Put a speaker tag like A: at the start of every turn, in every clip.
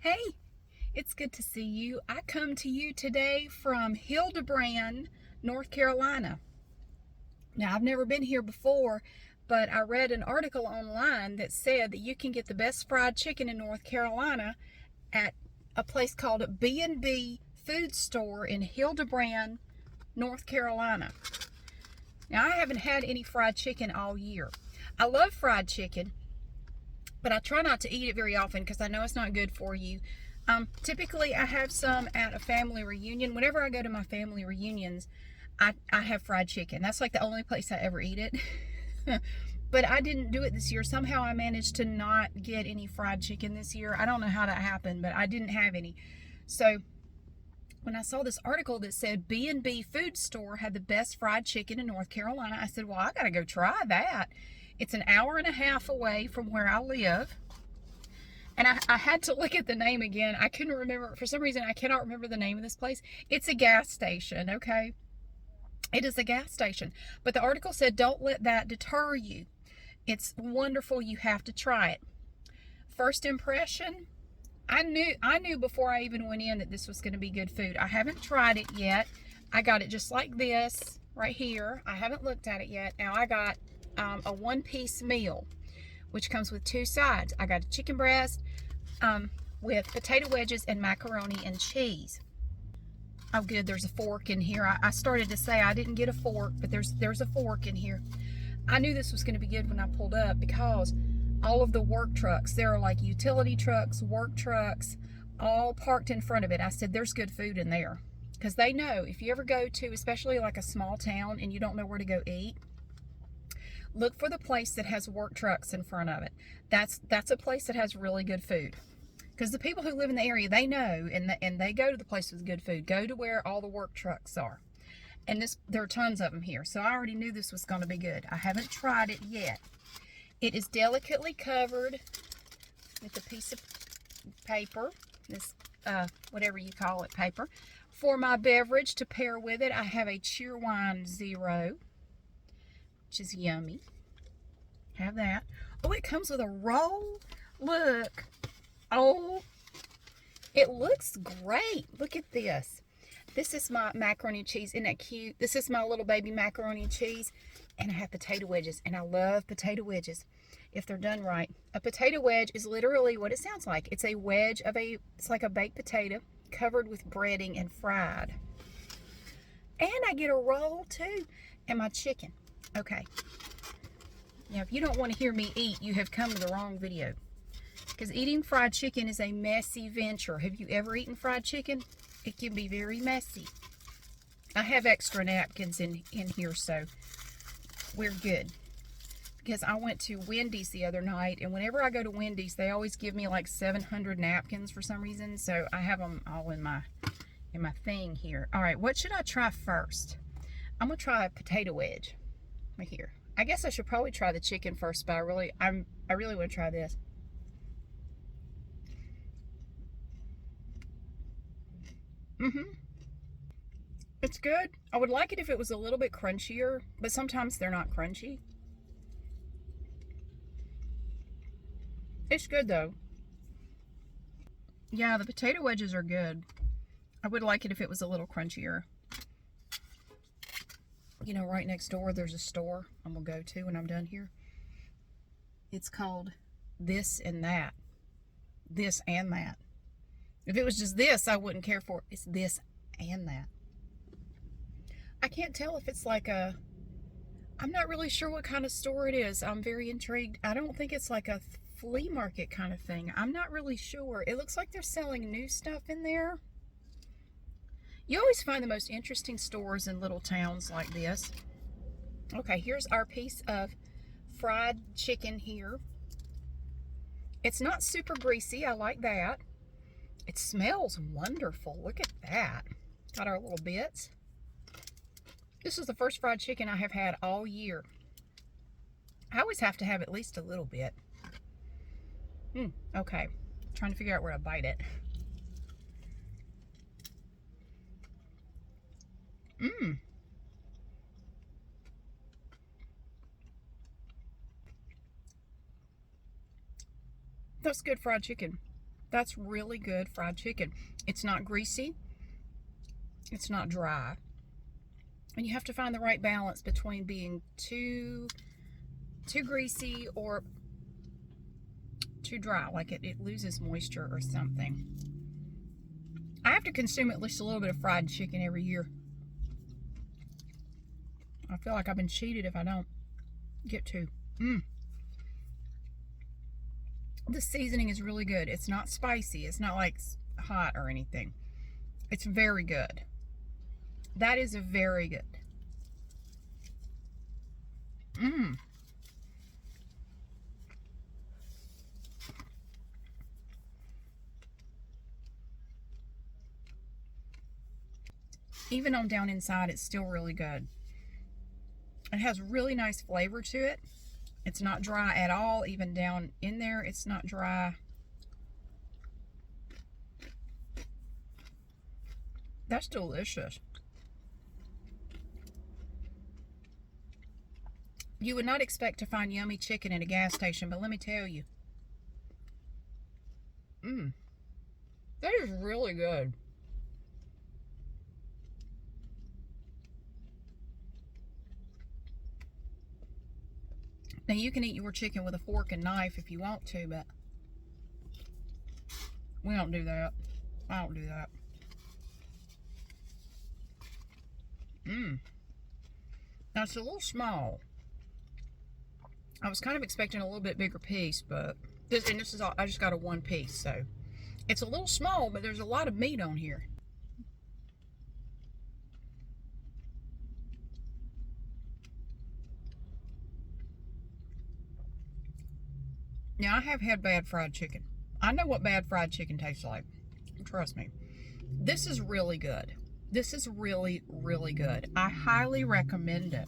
A: Hey, it's good to see you. I come to you today from Hildebran, North Carolina. Now, I've never been here before, but I read an article online that said that you can get the best fried chicken in North Carolina at a place called B&B Food Store in Hildebran, North Carolina. Now, I haven't had any fried chicken all year. I love fried chicken, but I try not to eat it very often because I know it's not good for you. Typically, I have some at a family reunion. Whenever I go to my family reunions, I have fried chicken. That's like the only place I ever eat it. But I didn't do it this year. Somehow I managed to not get any fried chicken this year. I don't know how that happened, but I didn't have any. So when I saw this article that said B&B Food Store had the best fried chicken in North Carolina, I said, well, I got to go try that. It's an hour and a half away from where I live. And I had to look at the name again. I couldn't remember. For some reason, I cannot remember the name of this place. It's a gas station, okay? It is a gas station. But the article said, don't let that deter you. It's wonderful. You have to try it. First impression, I knew before I even went in that this was going to be good food. I haven't tried it yet. I got it just like this right here. I haven't looked at it yet. Now I got a one-piece meal, which comes with two sides. I got a chicken breast with potato wedges and macaroni and cheese. Oh, good, there's a fork in here. I started to say I didn't get a fork, but there's a fork in here. I knew this was going to be good when I pulled up because all of the work trucks, there are like utility trucks, work trucks, all parked in front of it. I said, there's good food in there. Because they know if you ever go to, especially like a small town and you don't know where to go eat, look for the place that has work trucks in front of it. That's a place that has really good food. Because the people who live in the area, they know, and they go to the place with good food. Go to where all the work trucks are. And there are tons of them here. So I already knew this was going to be good. I haven't tried it yet. It is delicately covered with a piece of paper, this whatever you call it, paper. For my beverage to pair with it, I have a Cheerwine Zero, which is yummy. Have that. Oh, it comes with a roll. Look. Oh, it looks great. Look at this. This is my macaroni and cheese. Isn't that cute? This is my little baby macaroni and cheese. And I have potato wedges. And I love potato wedges if they're done right. A potato wedge is literally what it sounds like. It's a wedge of it's like a baked potato covered with breading and fried. And I get a roll too. And my chicken. Okay. Now, if you don't want to hear me eat, you have come to the wrong video. Because eating fried chicken is a messy venture. Have you ever eaten fried chicken? It can be very messy. I have extra napkins in here, so we're good. Because I went to Wendy's the other night, and whenever I go to Wendy's, they always give me like 700 napkins for some reason. So I have them all in my thing here. All right, what should I try first? I'm gonna try a potato wedge right here. I guess I should probably try the chicken first, but I really want to try this. It's good. I would like it if it was a little bit crunchier, but sometimes they're not crunchy. It's good though. Yeah, the potato wedges are good. I would like it if it was a little crunchier. You know, right next door there's a store I'm gonna go to when I'm done here. It's called This and That. This and That. If it was just this, I wouldn't care for it. It's this and that. I can't tell if it's like I'm not really sure what kind of store it is. I'm very intrigued. I don't think it's like a flea market kind of thing. I'm not really sure. It looks like they're selling new stuff in there. You always find the most interesting stores in little towns like this. Okay, here's our piece of fried chicken here. It's not super greasy. I like that. It smells wonderful. Look at that. Got our little bits. This is the first fried chicken I have had all year. I always have to have at least a little bit. Okay. Trying to figure out where to bite it. That's good fried chicken. That's really good fried chicken. It's not greasy. It's not dry. And you have to find the right balance between being too greasy or too dry, like it loses moisture or something. I have to consume at least a little bit of fried chicken every year. I feel like I've been cheated if I don't get to. The seasoning is really good. It's not spicy. It's not like hot or anything. It's very good. That is a very good. Even on down inside, it's still really good. It has really nice flavor to it. It's not dry at all. Even down in there, it's not dry. That's delicious. You would not expect to find yummy chicken at a gas station, but let me tell you. That is really good. Now you can eat your chicken with a fork and knife if you want to, but we don't do that. I don't do that. Now it's a little small. I was kind of expecting a little bit bigger piece, but this is all, I just got a one piece, so it's a little small, but there's a lot of meat on here. Now I have had bad fried chicken. I know what bad fried chicken tastes like. Trust me. This is really good. This is really, really good. I highly recommend it.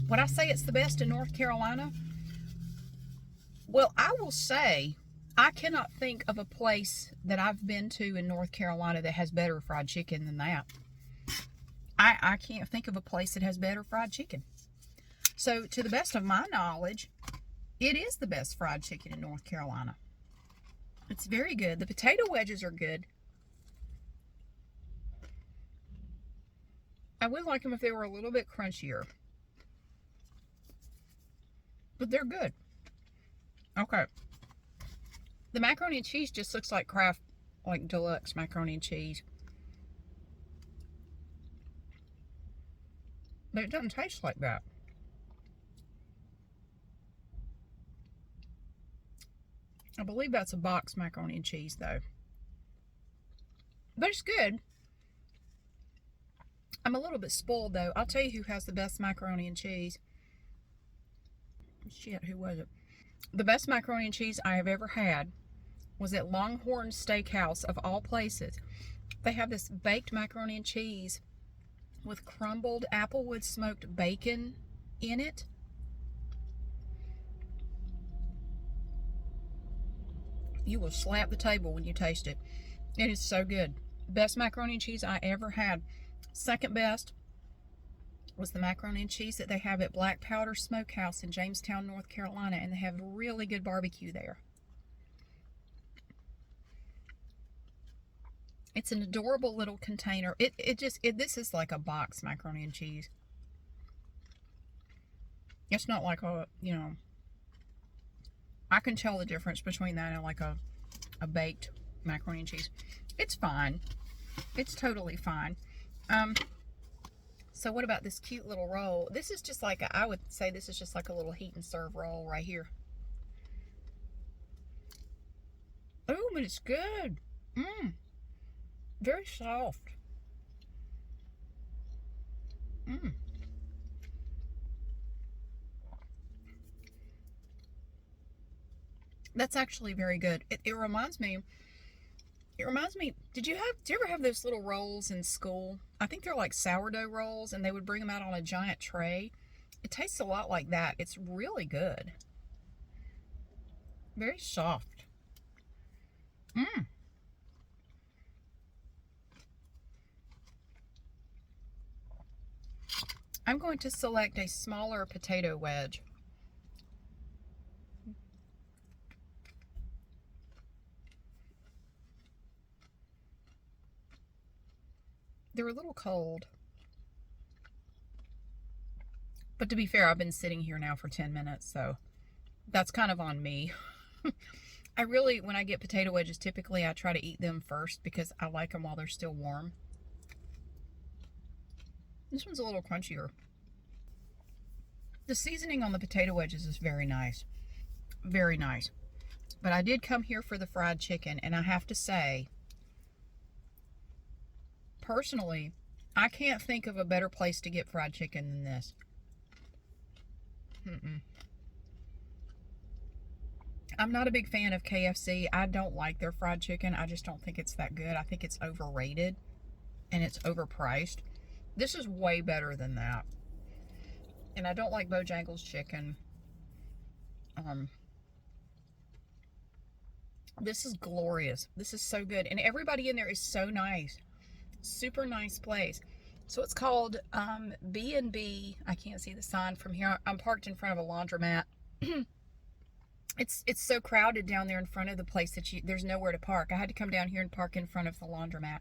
A: When I say it's the best in North Carolina, well, I will say I cannot think of a place that I've been to in North Carolina that has better fried chicken than that. I can't think of a place that has better fried chicken. So, to the best of my knowledge, it is the best fried chicken in North Carolina. It's very good. The potato wedges are good. I would like them if they were a little bit crunchier. But they're good. Okay. The macaroni and cheese just looks like Kraft, like deluxe macaroni and cheese. But it doesn't taste like that. I believe that's a box macaroni and cheese, though. But it's good. I'm a little bit spoiled, though. I'll tell you who has the best macaroni and cheese. Shit, who was it? The best macaroni and cheese I have ever had was at Longhorn Steakhouse, of all places. They have this baked macaroni and cheese with crumbled applewood smoked bacon in it. You will slap the table when you taste it. It is so good. Best macaroni and cheese I ever had. Second best was the macaroni and cheese that they have at Black Powder Smokehouse in Jamestown, North Carolina, and they have really good barbecue there. It's an adorable little container. This is like a box macaroni and cheese. It's not like a, I can tell the difference between that and like a baked macaroni and cheese. It's fine. It's totally fine. So what about this cute little roll? This is just like, I would say this is just like a little heat and serve roll right here. Oh, but it's good. Very soft. That's actually very good. It reminds me, did you ever have those little rolls in school? I think they're like sourdough rolls, and they would bring them out on a giant tray. It tastes a lot like that. It's really good. Very soft. I'm going to select a smaller potato wedge. They're a little cold. But to be fair, I've been sitting here now for 10 minutes, so that's kind of on me. I really, when I get potato wedges, typically I try to eat them first because I like them while they're still warm. This one's a little crunchier. The seasoning on the potato wedges is very nice. Very nice. But I did come here for the fried chicken, and I have to say, personally, I can't think of a better place to get fried chicken than this. I'm not a big fan of KFC. I don't like their fried chicken. I just don't think it's that good. I think it's overrated and it's overpriced. This is way better than that. And I don't like Bojangles chicken. This is glorious. This is so good. And everybody in there is so nice. Super nice place. So it's called B&B. I can't see the sign from here. I'm parked in front of a laundromat. It's so crowded down there in front of the place that there's nowhere to park. I had to come down here and park in front of the laundromat.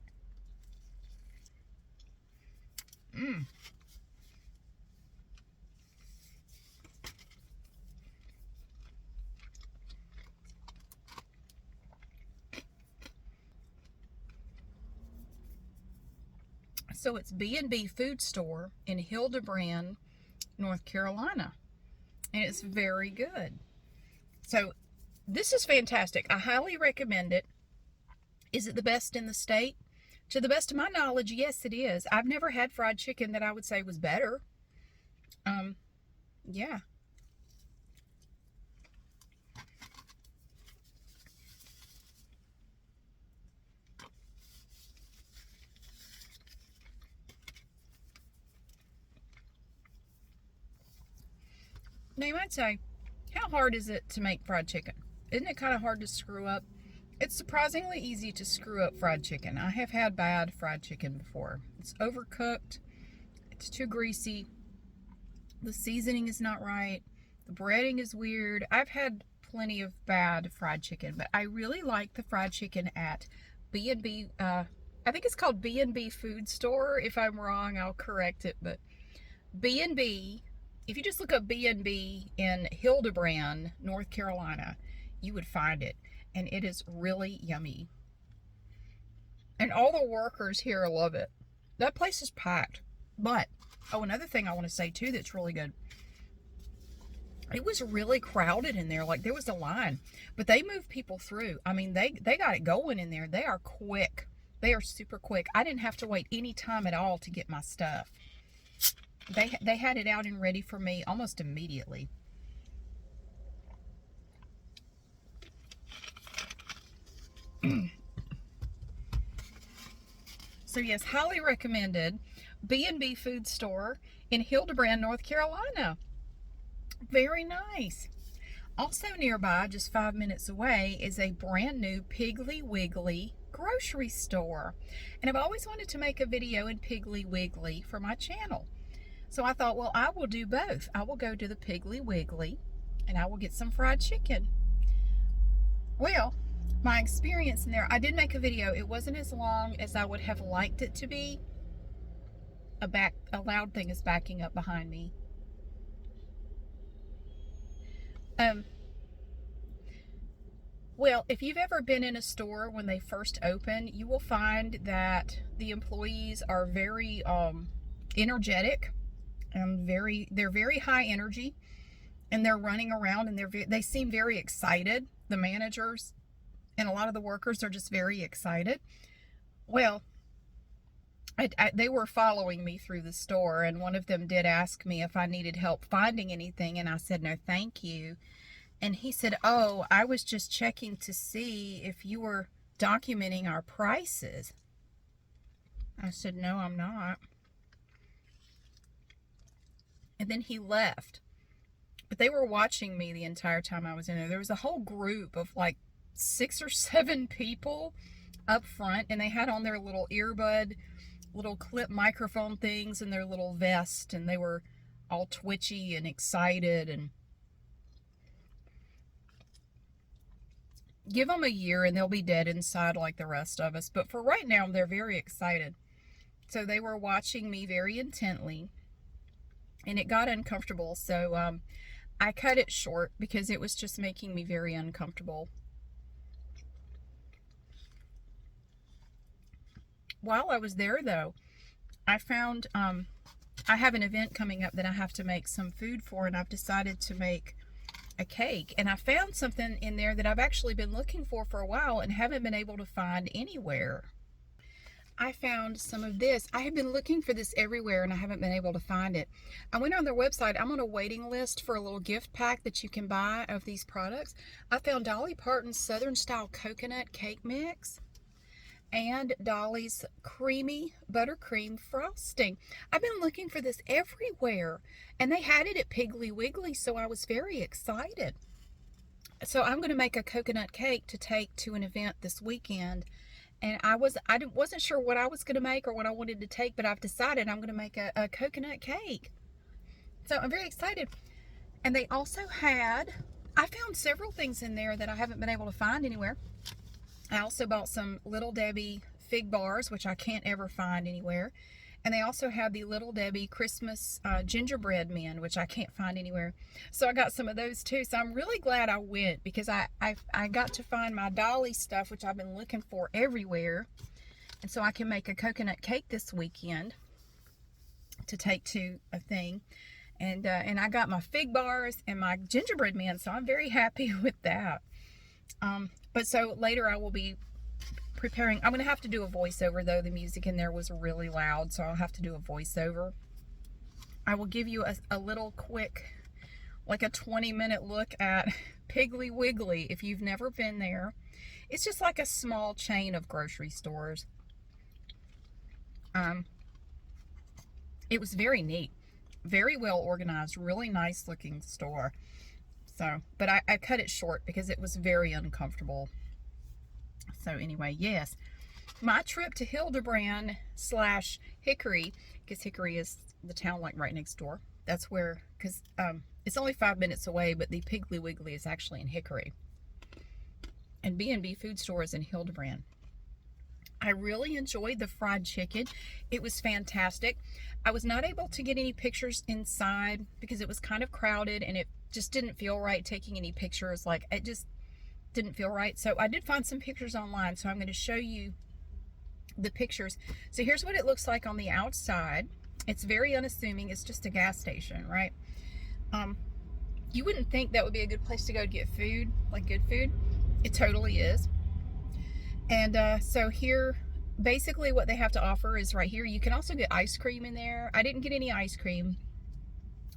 A: So it's B&B Food Store in Hildebran, North Carolina. And it's very good. So this is fantastic. I highly recommend it. Is it the best in the state? To the best of my knowledge, yes, it is. I've never had fried chicken that I would say was better. Yeah. Now you might say, how hard is it to make fried chicken? Isn't it kind of hard to screw up? It's surprisingly easy to screw up fried chicken. I have had bad fried chicken before. It's overcooked. It's too greasy. The seasoning is not right. The breading is weird. I've had plenty of bad fried chicken, but I really like the fried chicken at B&B. I think it's called B&B Food Store. If I'm wrong, I'll correct it. But B&B, if you just look up B&B in Hildebran, North Carolina, you would find it. And it is really yummy. And all the workers here love it. That place is packed. But, oh, another thing I want to say too that's really good. It was really crowded in there. Like, there was a line. But they move people through. I mean, they got it going in there. They are quick. They are super quick. I didn't have to wait any time at all to get my stuff. They had it out and ready for me almost immediately. So yes, highly recommended. B&B Food Store in Hildebran, North Carolina. Very nice. Also nearby, just 5 minutes away, is a brand new Piggly Wiggly grocery store. And I've always wanted to make a video in Piggly Wiggly for my channel. So I thought, well, I will do both. I will go to the Piggly Wiggly and I will get some fried chicken. Well, my experience in there, I did make a video. It wasn't as long as I would have liked it to be. A loud thing is backing up behind me. Well, if you've ever been in a store when they first open, you will find that the employees are very energetic and they're very high energy, and they're running around and they seem very excited. The managers and a lot of the workers are just very excited. Well, they were following me through the store, and one of them did ask me if I needed help finding anything, and I said, no, thank you. And he said, oh, I was just checking to see if you were documenting our prices. I said, no, I'm not. And then he left. But they were watching me the entire time I was in there. There was a whole group of like 6 or 7 people up front, and they had on their little earbud, little clip microphone things, and their little vest, and they were all twitchy and excited. And give them a year and they'll be dead inside like the rest of us. But for right now, they're very excited. So they were watching me very intently, and it got uncomfortable. So I cut it short because it was just making me very uncomfortable. While I was there, though, I found I have an event coming up that I have to make some food for, and I've decided to make a cake. And I found something in there that I've actually been looking for a while and haven't been able to find anywhere. I found some of this. I have been looking for this everywhere and I haven't been able to find it. I went on their website. I'm on a waiting list for a little gift pack that you can buy of these products. I found Dolly Parton's Southern Style Coconut Cake Mix and Dolly's Creamy Buttercream Frosting. I've been looking for this everywhere, and they had it at Piggly Wiggly, so I was very excited. So I'm going to make a coconut cake to take to an event this weekend. And I wasn't sure what I was going to make or what I wanted to take, but I've decided I'm going to make a coconut cake. So I'm very excited. And they also had, I found several things in there that I haven't been able to find anywhere. I also bought some Little Debbie fig bars, which I can't ever find anywhere. And they also have the Little Debbie Christmas gingerbread men, which I can't find anywhere. So I got some of those too. So I'm really glad I went because I got to find my Dolly stuff, which I've been looking for everywhere. And so I can make a coconut cake this weekend to take to a thing. And I got my fig bars and my gingerbread men, so I'm very happy with that. But so later I will be preparing. I'm going to have to do a voiceover, though. The music in there was really loud, so I'll have to do a voiceover. I will give you a little quick, like a 20-minute look at Piggly Wiggly if you've never been there. It's just like a small chain of grocery stores. It was very neat, very well organized, really nice looking store. So, but I cut it short because it was very uncomfortable. So anyway, yes, my trip to Hildebran / Hickory, because Hickory is the town like right next door. That's where, because it's only 5 minutes away, but the Piggly Wiggly is actually in Hickory. And B&B Food Store is in Hildebran. I really enjoyed the fried chicken. It was fantastic. I was not able to get any pictures inside because it was kind of crowded and it just didn't feel right taking any pictures. Like, it just didn't feel right. So I did find some pictures online, so I'm going to show you the pictures. So here's what it looks like on the outside. It's very unassuming. It's just a gas station, right? You wouldn't think that would be a good place to go to get food, like good food. It totally is. And so here, basically what they have to offer is right here. You can also get ice cream in there. I didn't get any ice cream.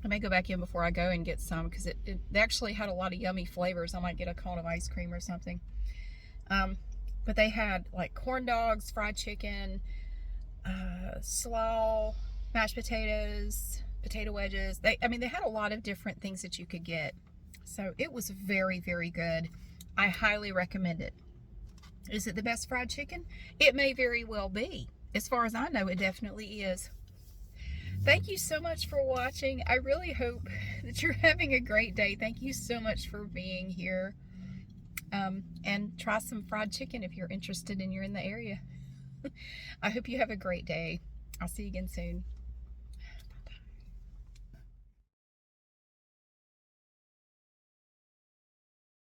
A: I may go back in before I go and get some because they actually had a lot of yummy flavors. I might get a cone of ice cream or something. But they had like corn dogs, fried chicken, slaw, mashed potatoes, potato wedges. They had a lot of different things that you could get. So it was very, very good. I highly recommend it. Is it the best fried chicken? It may very well be. As far as I know, it definitely is. Thank you so much for watching. I really hope that you're having a great day. Thank you so much for being here. And try some fried chicken if you're interested and you're in the area. I hope you have a great day. I'll see you again soon.